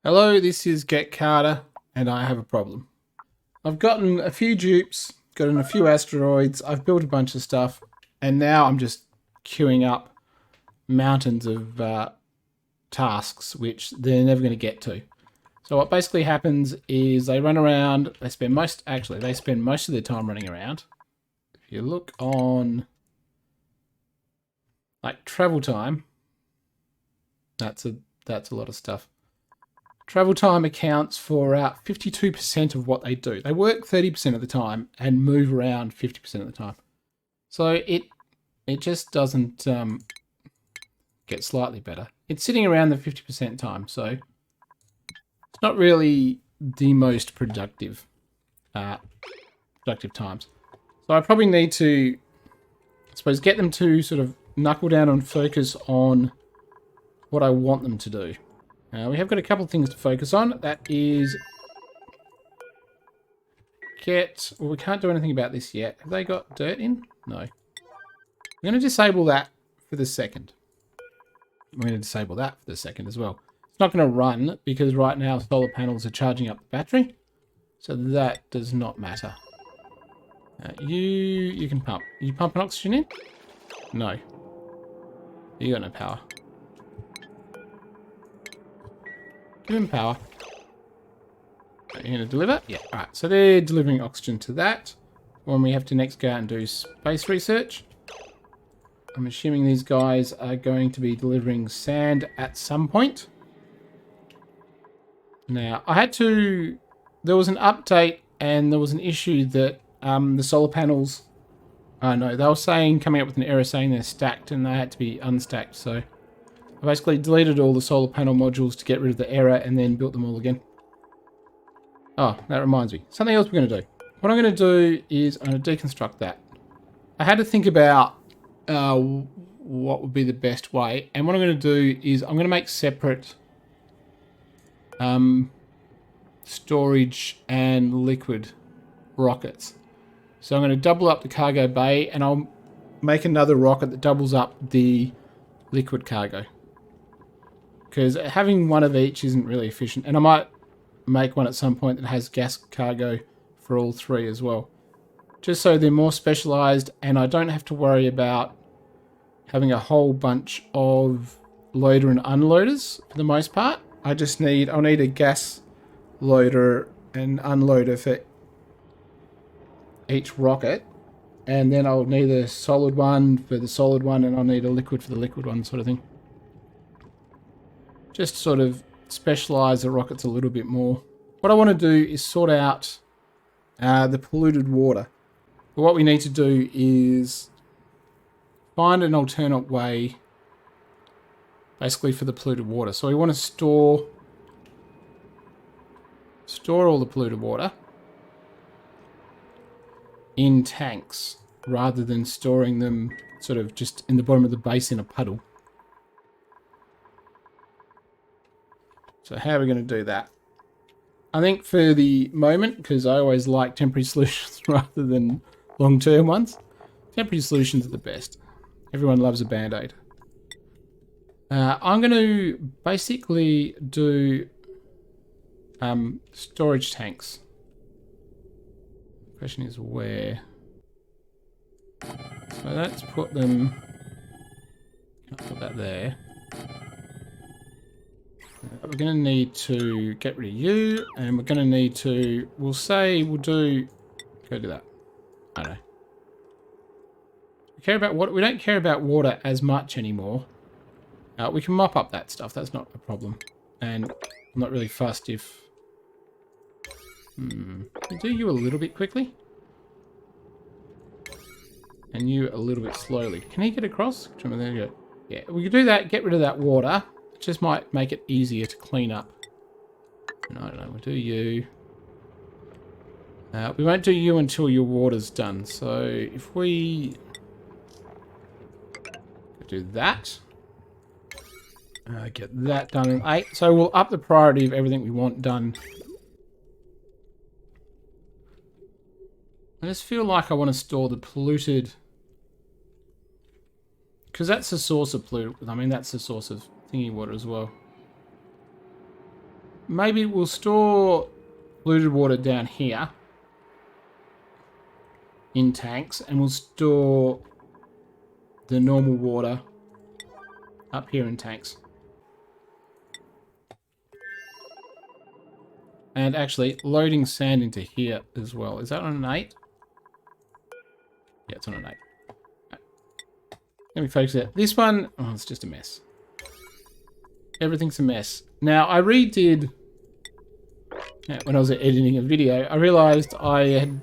Hello, this is Get Carter, and I have a problem. I've gotten a few dupes, gotten a few asteroids, I've built a bunch of stuff, and now I'm just queuing up mountains of tasks which they're never going to get to. So what basically happens is they run around, they spend most of their time running around. If you look on like travel time, that's a lot of stuff. Travel time accounts for 52% of what they do. They work 30% of the time and move around 50% of the time. So it just doesn't get slightly better. It's sitting around the 50% time, so it's not really the most productive times. So I probably need to, I suppose, get them to sort of knuckle down and focus on what I want them to do. We have got a couple of things to focus on. That is well, we can't do anything about this yet. Have they got dirt in? No. We're going to disable that for the second. We're going to disable that for the second as well. It's not going to run because right now solar panels are charging up the battery. So that does not matter. You can pump. You pumping oxygen in? No. You got no power. Give him power. Are you going to deliver? Yeah. Alright, so they're delivering oxygen to that. When we have to next go out and do space research. I'm assuming these guys are going to be delivering sand at some point. Now, there was an update and there was an issue that the solar panels... no, they were coming up with an error saying they're stacked and they had to be unstacked, so... I basically deleted all the solar panel modules to get rid of the error and then built them all again. Oh, that reminds me. Something else we're going to do. What I'm going to do is I'm going to deconstruct that. I had to think about what would be the best way. And what I'm going to do is I'm going to make separate storage and liquid rockets. So I'm going to double up the cargo bay and I'll make another rocket that doubles up the liquid cargo. Because having one of each isn't really efficient. And I might make one at some point that has gas cargo for all three as well. Just so they're more specialised and I don't have to worry about having a whole bunch of loader and unloaders for the most part. I'll need a gas loader and unloader for each rocket. And then I'll need a solid one for the solid one and I'll need a liquid for the liquid one, sort of thing. Just sort of specialise the rockets a little bit more. What I want to do is sort out the polluted water. But what we need to do is find an alternate way basically for the polluted water. So we want to store all the polluted water in tanks rather than storing them sort of just in the bottom of the basin in a puddle. So how are we going to do that? I think for the moment, because I always like temporary solutions rather than long-term ones, temporary solutions are the best. Everyone loves a band-aid. I'm going to basically do storage tanks. The question is where. So let's put them... Can't put that there. We're going to need to get rid of you, and we're going to need to... Go do that. I don't know. We don't care about water as much anymore. We can mop up that stuff. That's not a problem. And I'm not really fussed if... do you a little bit quickly? And you a little bit slowly. Can he get across? There you go. Yeah, we can do that. Get rid of that water. It just might make it easier to clean up. And I don't know. We'll do you. We won't do you until your water's done. So if we do that, get that done in 8. So we'll up the priority of everything we want done. I just feel like I want to store the polluted, because that's the source of polluted. I mean, that's the source of thingy water as well. maybe we'll store polluted water down here in tanks, and we'll store the normal water up here in tanks. And actually, loading sand into here as well. Is that on an 8? Yeah, it's on an 8. Let me focus it. This one, oh, it's just a mess. Everything's a mess. Now, I redid, when I was editing a video, I realized I'd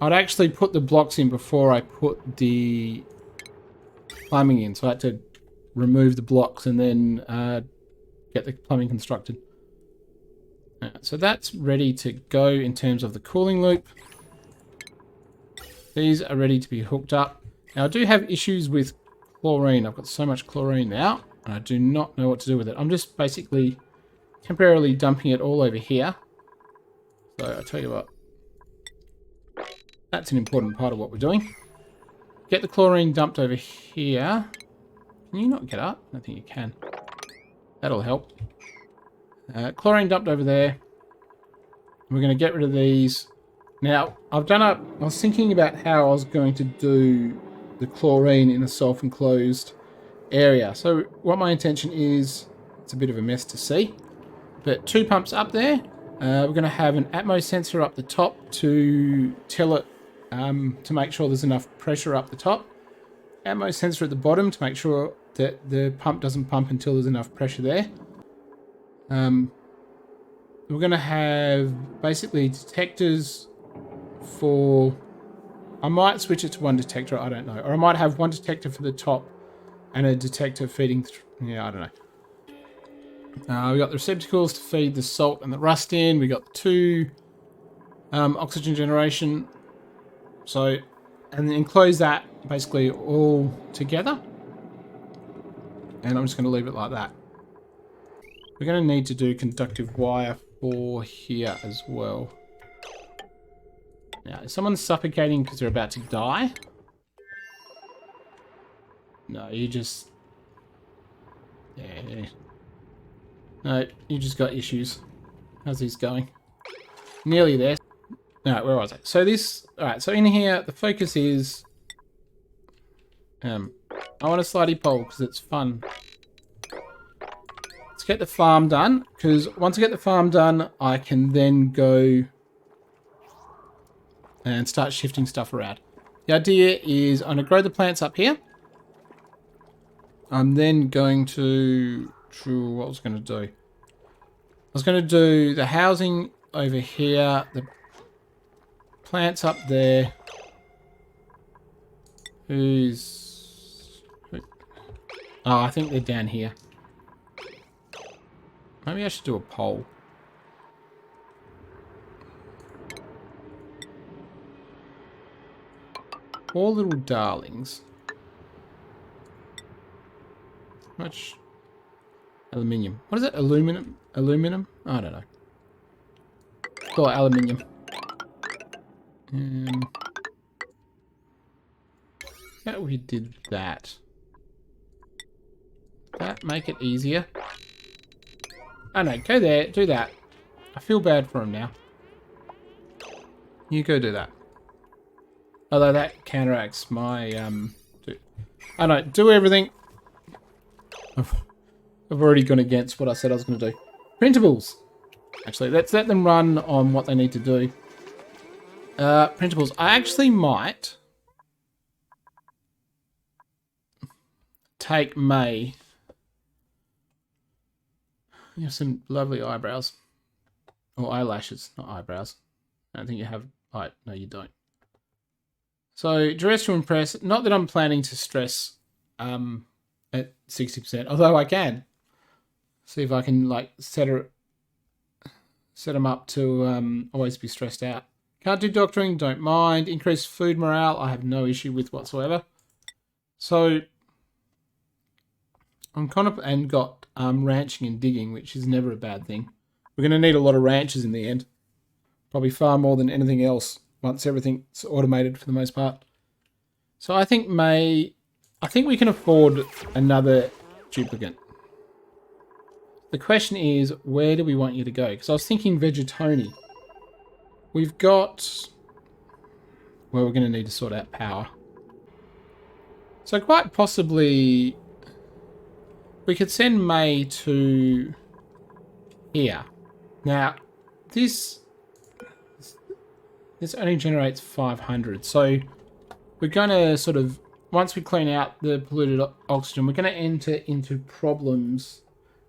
actually put the blocks in before I put the plumbing in. So I had to remove the blocks and then get the plumbing constructed. So that's ready to go in terms of the cooling loop. These are ready to be hooked up. Now I do have issues with chlorine. I've got so much chlorine now, and I do not know what to do with it. I'm just basically temporarily dumping it all over here. So I'll tell you what. That's an important part of what we're doing. Get the chlorine dumped over here. Can you not get up? I don't think you can. That'll help. Chlorine dumped over there. We're going to get rid of these. Now, I was thinking about how I was going to do the chlorine in a self-enclosed area. So what my intention is, it's a bit of a mess to see, but 2 pumps up there. We're going to have an Atmos sensor up the top to tell it, to make sure there's enough pressure up the top. Atmos sensor at the bottom to make sure that the pump doesn't pump until there's enough pressure there. We're going to have basically detectors for... I might switch it to one detector, I don't know. Or I might have one detector for the top and a detector feeding... yeah, I don't know. We got the receptacles to feed the salt and the rust in. We got 2 oxygen generation. So, and then enclose that basically all together. And I'm just going to leave it like that. We're going to need to do conductive wire for here as well. Now, is someone suffocating because they're about to die? No, you just... yeah. No, you just got issues. How's this going? Nearly there. Alright, where was I? So this... alright, so in here, the focus is... I want a slidey pole because it's fun. Let's get the farm done, because once I get the farm done, I can then go and start shifting stuff around. The idea is I'm going to grow the plants up here. I'm then going to... what was I going to do? I was going to do the housing over here, the plants up there. Oh, I think they're down here. Maybe I should do a poll. Poor little darlings. How much? Aluminium. What is it? Aluminum? Aluminum? I don't know. Call it aluminium. Yeah, we did that. That make it easier. Oh no, go there, do that. I feel bad for him now. You go do that. Although that counteracts my, I don't do everything. I've already gone against what I said I was going to do. Printables. Actually, let's let them run on what they need to do. Printables. I actually might take May. You have some lovely eyebrows. Or eyelashes, not eyebrows. I don't think you have... oh, no, you don't. So, dress to impress. Not that I'm planning to stress at 60%. Although I can. See if I can, like, set them up to always be stressed out. Can't do doctoring, don't mind. Increase food morale, I have no issue with whatsoever. So... I'm kind of... and got ranching and digging, which is never a bad thing. We're going to need a lot of ranches in the end. Probably far more than anything else once everything's automated for the most part. So I think we can afford another duplicate. the question is, where do we want you to go? Because I was thinking Vegetoni. We've got... Well, we're going to need to sort out power. So quite possibly... We could send May to... here. Now, this only generates 500. So we're going to sort of... Once we clean out the polluted oxygen, we're going to enter into problems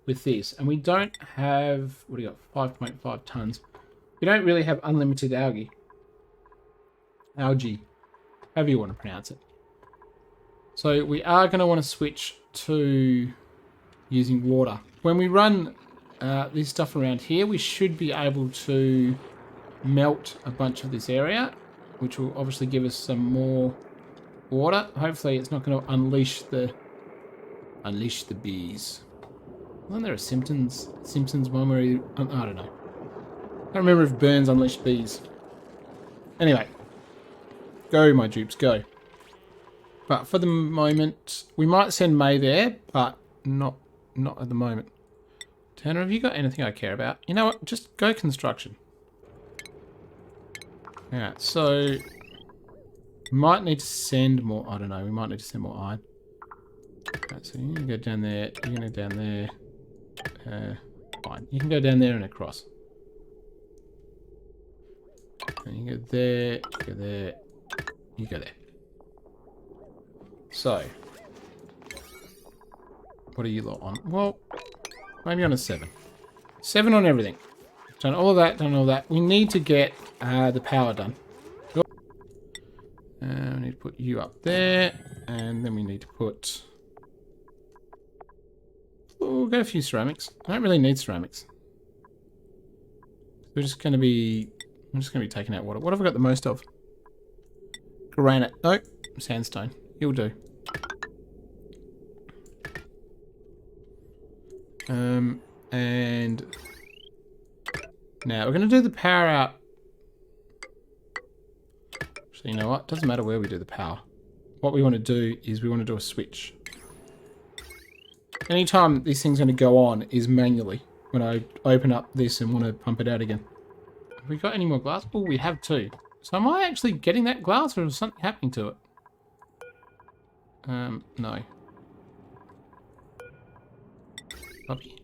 with this. And we don't have... What do you got? 5.5 tons. We don't really have unlimited algae. Algae. However you want to pronounce it. So we are going to want to switch to using water. When we run this stuff around here, we should be able to melt a bunch of this area, which will obviously give us some more water. Hopefully it's not going to unleash the bees. Wasn't there a Simpsons one where he, I don't know. I don't remember if Burns unleashed bees. Anyway, go my dupes, go. But for the moment, we might send May there, but not at the moment. Tanner, have you got anything I care about? You know what? Just go construction. Alright, so... We might need to send more... I don't know. We might need to send more iron. Alright, so you can go down there. You can go down there. Fine. You can go down there and across. And you go there. You go there. You go there. So... What are you lot on? Well... Maybe on a 7. 7 on everything. Done all of that, done all that. We need to get the power done. We need to put you up there. And then we need to put... We'll get a few ceramics. I don't really need ceramics. We're just going to be... I'm just going to be taking out water. What have I got the most of? Granite. Nope. Sandstone. You'll do. And now we're going to do the power out. So you know what? Doesn't matter where we do the power. What we want to do is we want to do a switch. Anytime this thing's going to go on is manually when I open up this and want to pump it out again. Have we got any more glass? Oh, we have 2. So am I actually getting that glass or is something happening to it? No. Puppy.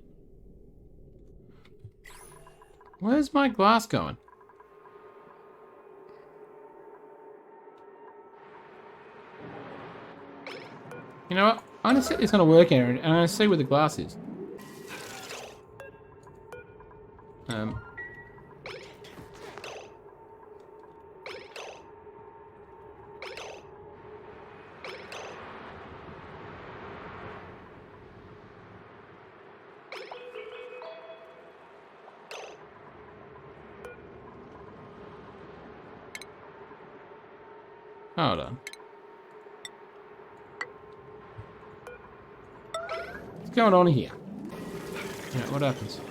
Where's my glass going? You know what? I'm going to set this on a work area and I'm going to see where the glass is. Hold on. What's going on here? Yeah, what happens?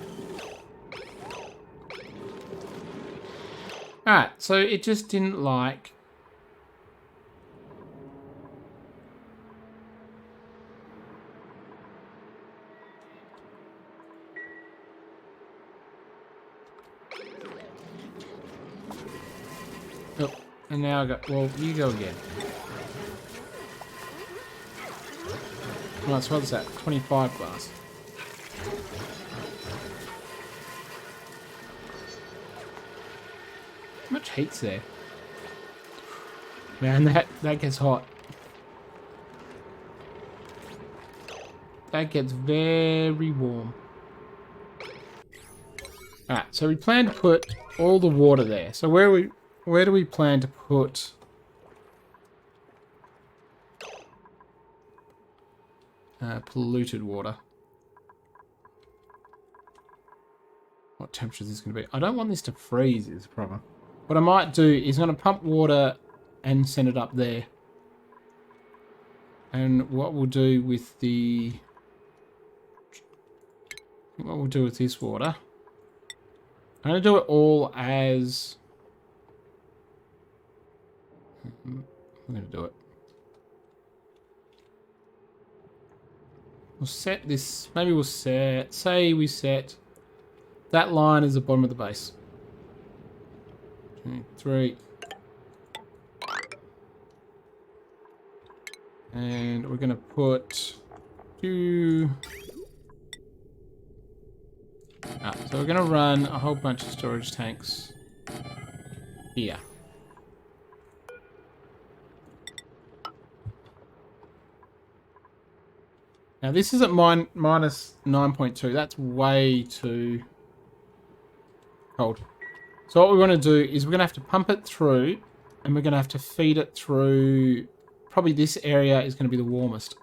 Alright, so it just didn't like... Oh, and now I got... Well, you go again. Right, so what's that? 25 glass. How much heat's there? Man, that gets hot. That gets very warm. Alright, so we plan to put all the water there. So where do we plan to put... polluted water? What temperature is this going to be? I don't want this to freeze is the problem. What I might do is I'm going to pump water and send it up there. And what we'll do with the... What we'll do with this water... I'm going to do it all as... I'm going to do it. We'll set this, maybe we'll set, say we set that line as the bottom of the base. 2, 3. And we're going to put 2. So we're going to run a whole bunch of storage tanks here. Now this is at minus 9.2. That's way too cold. So what we want to do is we're going to have to pump it through, and we're going to have to feed it through. Probably this area is going to be the warmest.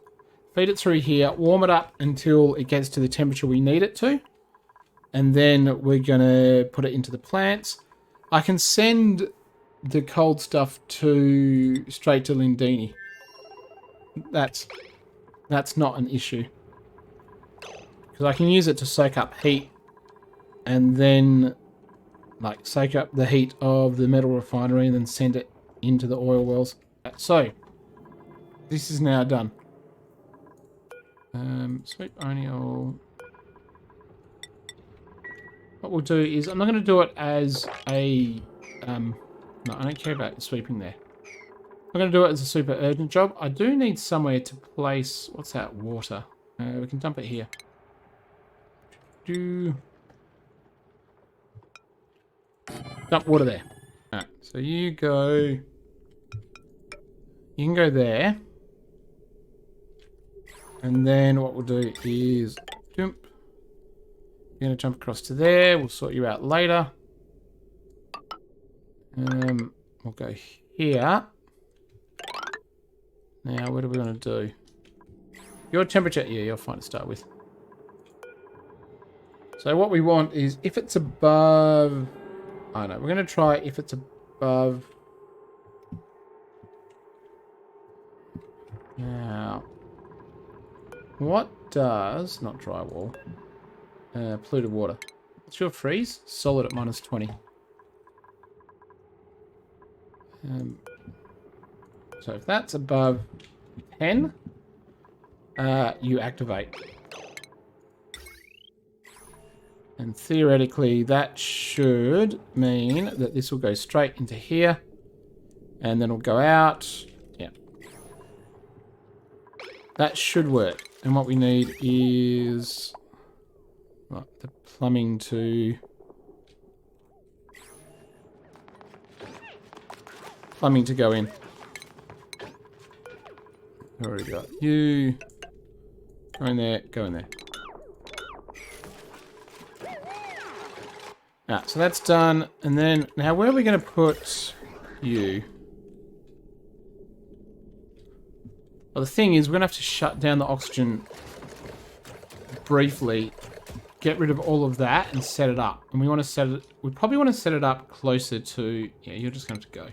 Feed it through here, warm it up until it gets to the temperature we need it to, and then we're going to put it into the plants. I can send the cold stuff straight to Lindini. That's not an issue, because I can use it to soak up heat, and then like soak up the heat of the metal refinery and then send it into the oil wells. So this is now done. Sweep only all. What we'll do is, I'm not going to do it as a no, I don't care about sweeping there. I'm going to do it as a super urgent job. I do need somewhere to place, what's that, water. We can dump it here. Dump water there. Alright, so you can go there. And then what we'll do is jump. You're going to jump across to there. We'll sort you out later. We'll go here. Now, what are we going to do? Your temperature, yeah, you're fine to start with. So what we want is, if it's above, I don't know, we're going to try if it's above. Now, what does, not drywall, polluted water. What's your freeze? Solid at minus 20. So if that's above 10, you activate. And theoretically, that should mean that this will go straight into here. And then it'll go out. Yeah. That should work. And what we need is the plumbing to go in. Already got you. Go in there, go in there. So that's done. And then, now where are we going to put you? Well, the thing is, we're going to have to shut down the oxygen briefly, get rid of all of that, and set it up. And we want to set it, we probably want to set it up closer to, yeah, you're just going to have to go.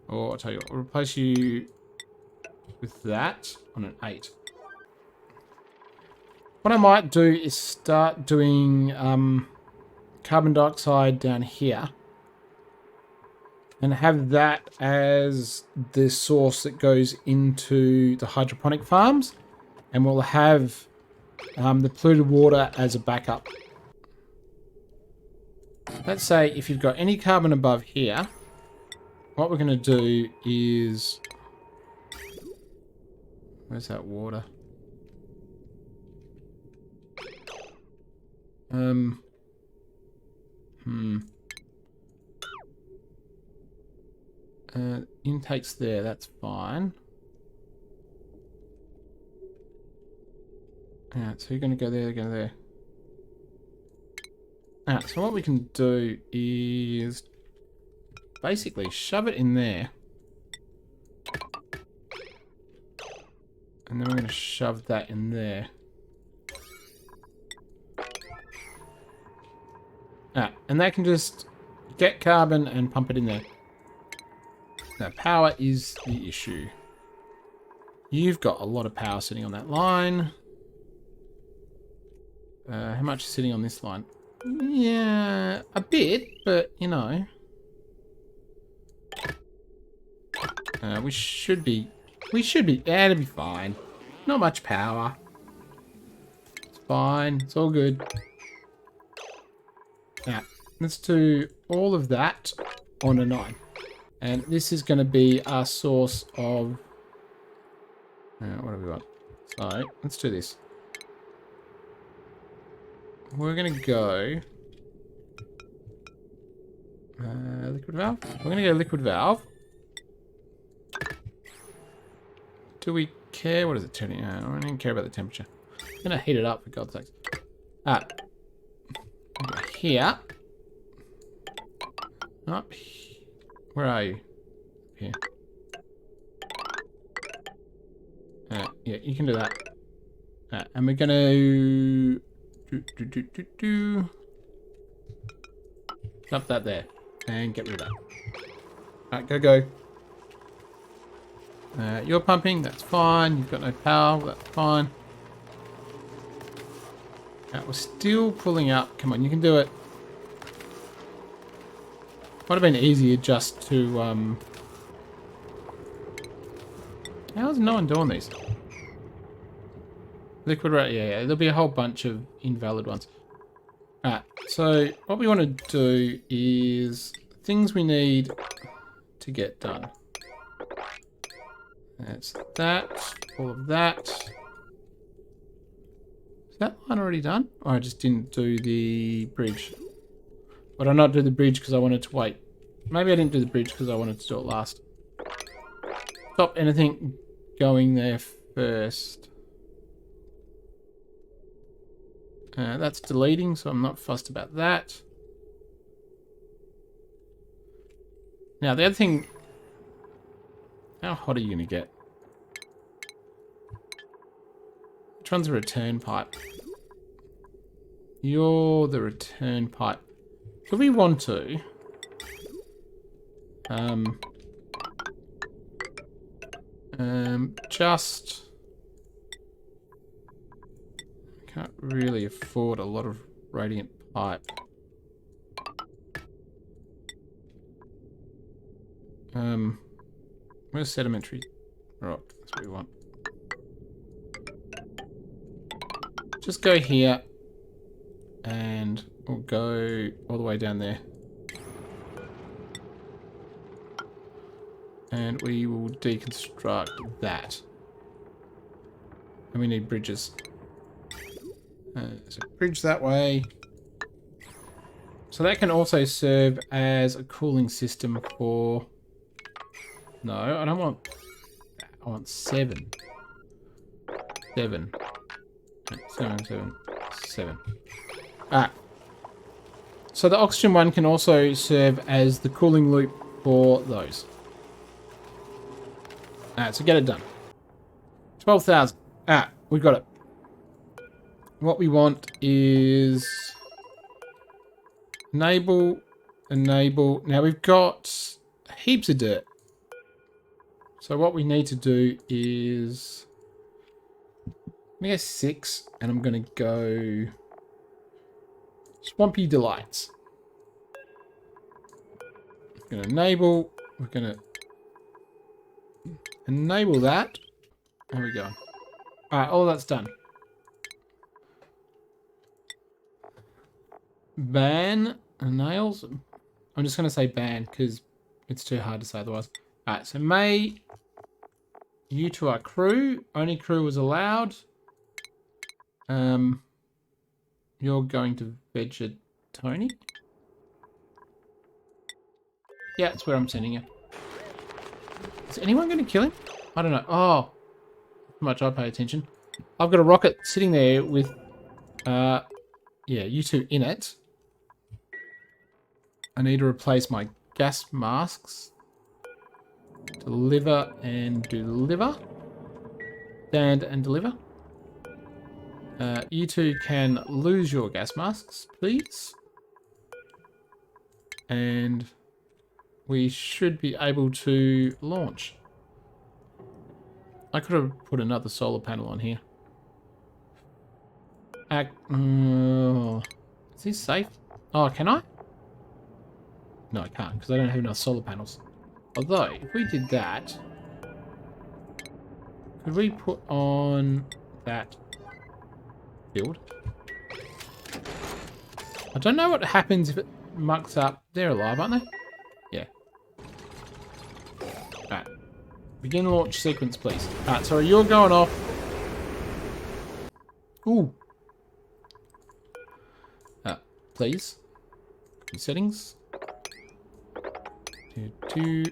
Or I'll tell you what, I'll replace you with that on an 8. What I might do is start doing carbon dioxide down here and have that as the source that goes into the hydroponic farms, and we'll have the polluted water as a backup. Let's say if you've got any carbon above here, what we're going to do is, where's that water? Intake's there, that's fine. Alright, so you're going to go there, go there. Alright, so what we can do is basically shove it in there. And then we're going to shove that in there. And that can just get carbon and pump it in there. Now, power is the issue. You've got a lot of power sitting on that line. How much is sitting on this line? Yeah, a bit, but you know. We should be, yeah, it'll be fine. Not much power. It's fine. It's all good. Now, let's do all of that on a 9. And this is going to be our source of... what do we want? So, let's do this. We're going to go... liquid valve? We're going to go liquid valve. Do we care? What is it turning? I don't even care about the temperature. I'm going to heat it up, for God's sakes. Here. Up. Where are you? Here. Yeah, you can do that. And we're going to... Dump that there. And get rid of that. Alright, go. You're pumping, that's fine. You've got no power, that's fine. We're still pulling up. Come on, you can do it. Might have been easier just to... How is no one doing these? Liquid rate, yeah, there'll be a whole bunch of invalid ones. Alright, so what we want to do is things we need to get done. That's that, all of that. Is that line already done? Or I just didn't do the bridge? Or did I not do the bridge because I wanted to wait? Maybe I didn't do the bridge because I wanted to do it last. Stop anything going there first. That's deleting, so I'm not fussed about that. Now, the other thing... How hot are you going to get? Which one's a return pipe? You're the return pipe. Do we want to... just... Can't really afford a lot of radiant pipe. Where's sedimentary rock? That's what we want. Just go here, and we'll go all the way down there. And we will deconstruct that. And we need bridges. So bridge that way. So that can also serve as a cooling system for... No, I don't want... I want 7. 7. 7. Alright. So the oxygen one can also serve as the cooling loop for those. Alright, so get it done. 12,000. Alright, we got it. What we want is... Enable. Now we've got heaps of dirt. So what we need to do is... I'm going to go 6, and I'm going to go... Swampy Delights. We're going to enable. We're going to enable that. There we go. Alright, all that's done. Ban nails. I'm just going to say ban because it's too hard to say otherwise. Alright, so May, you two are crew. Only crew was allowed. You're going to Vegetoni. Yeah, that's where I'm sending you. Is anyone going to kill him? I don't know. Oh, how much I pay attention. I've got a rocket sitting there with, yeah, you two in it. I need to replace my gas masks. Deliver and deliver. Stand and deliver. You two can lose your gas masks, please. And we should be able to launch. I could have put another solar panel on here. Is this safe? Oh, can I? No, I can't, because I don't have enough solar panels. Although, if we did that, Could we put on that field? I don't know what happens if it mucks up. They're alive, aren't they? Yeah. Alright. Begin launch sequence, please. Alright, so you're going off. Ooh. Please. Settings. Two.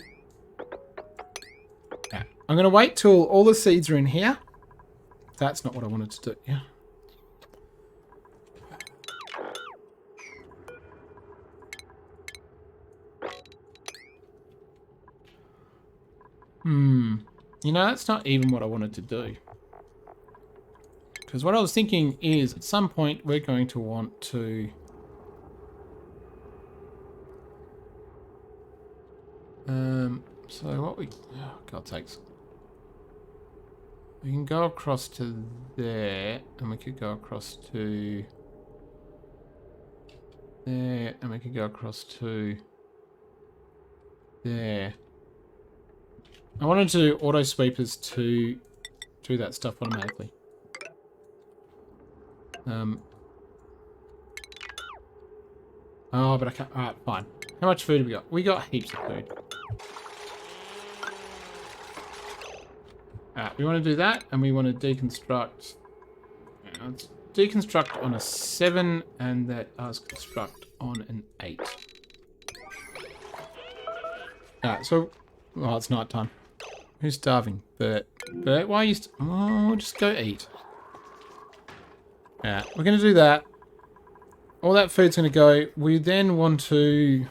Alright. I'm going to wait till all the seeds are in here. That's not what I wanted to do. Yeah. You know, that's not even what I wanted to do. Because what I was thinking is, at some point, we're going to want to... so what we... Oh, God sakes. We can go across to there, and we could go across to... there, and we could go across to... there. I wanted to do auto sweepers to do that stuff automatically. Oh, but I can't. Alright, fine. How much food have we got? We got heaps of food. Alright, we want to do that, and we want to deconstruct. Let's deconstruct on a 7, and that us construct on an 8. Alright, so... oh, it's night time. Who's starving? Bert. Bert, why are you... oh, just go eat. Yeah, we're going to do that. All that food's going to go. We then want to...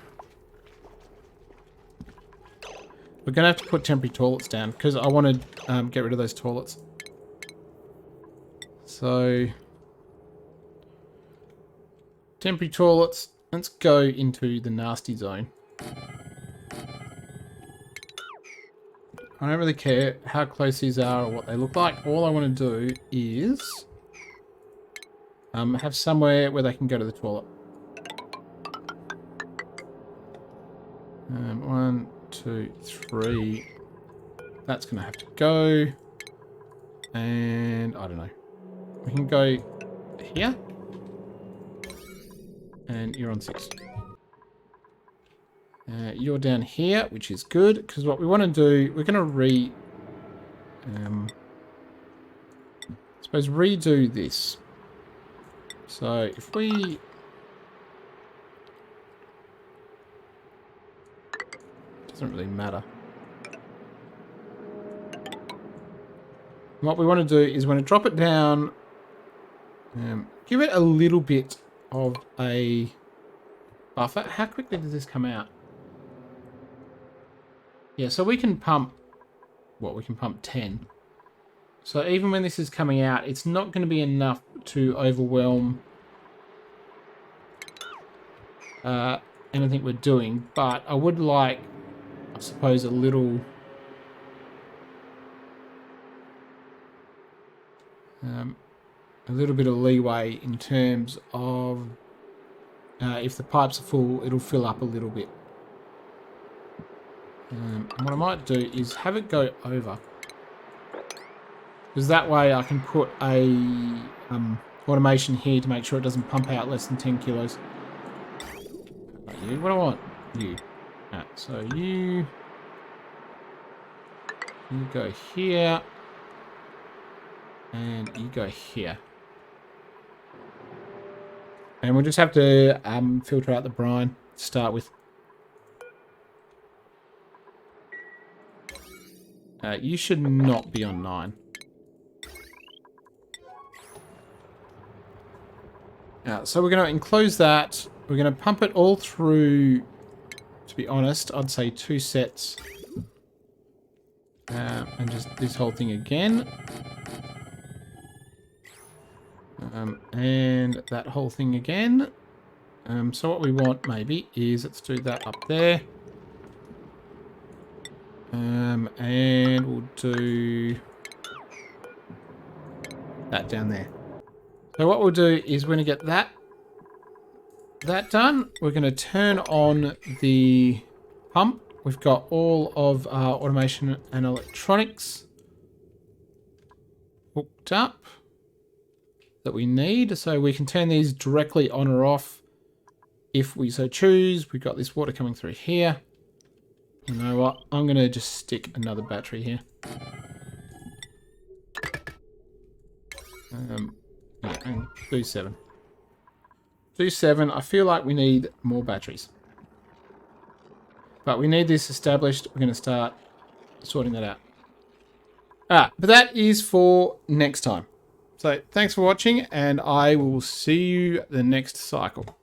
we're going to have to put temporary toilets down, because I want to get rid of those toilets. So... temporary toilets. Let's go into the nasty zone. I don't really care how close these are or what they look like. All I want to do is have somewhere where they can go to the toilet. 1, 2, 3. That's going to have to go. And I don't know. We can go here. And you're on 6. You're down here, which is good, because what we want to do, we're going to suppose redo this. So if we... doesn't really matter. What we want to do is we want to drop it down, give it a little bit of a buffer. How quickly does this come out? Yeah, so we can pump, what, we can pump 10. So even when this is coming out, it's not going to be enough to overwhelm anything we're doing. But I would like, I suppose, a little... a little bit of leeway in terms of if the pipes are full, it'll fill up a little bit. And what I might do is have it go over, because that way I can put a automation here to make sure it doesn't pump out less than 10 kilos. You, what do I want? You. Right, so you go here, and you go here. And we'll just have to filter out the brine to start with. You should not be on 9. So we're going to enclose that. We're going to pump it all through, to be honest, I'd say 2 sets. And just this whole thing again. And that whole thing again. So what we want maybe is, let's do that up there. And we'll do that down there. So what we'll do is we're going to get that done. We're going to turn on the pump. We've got all of our automation and electronics. hooked up that we need. So we can turn these directly on or off if we so choose. We've got this water coming through here. You know what? I'm going to just stick another battery here. Yeah, and do 7. Do 7. I feel like we need more batteries. But we need this established. We're going to start sorting that out. But that is for next time. So thanks for watching, and I will see you the next cycle.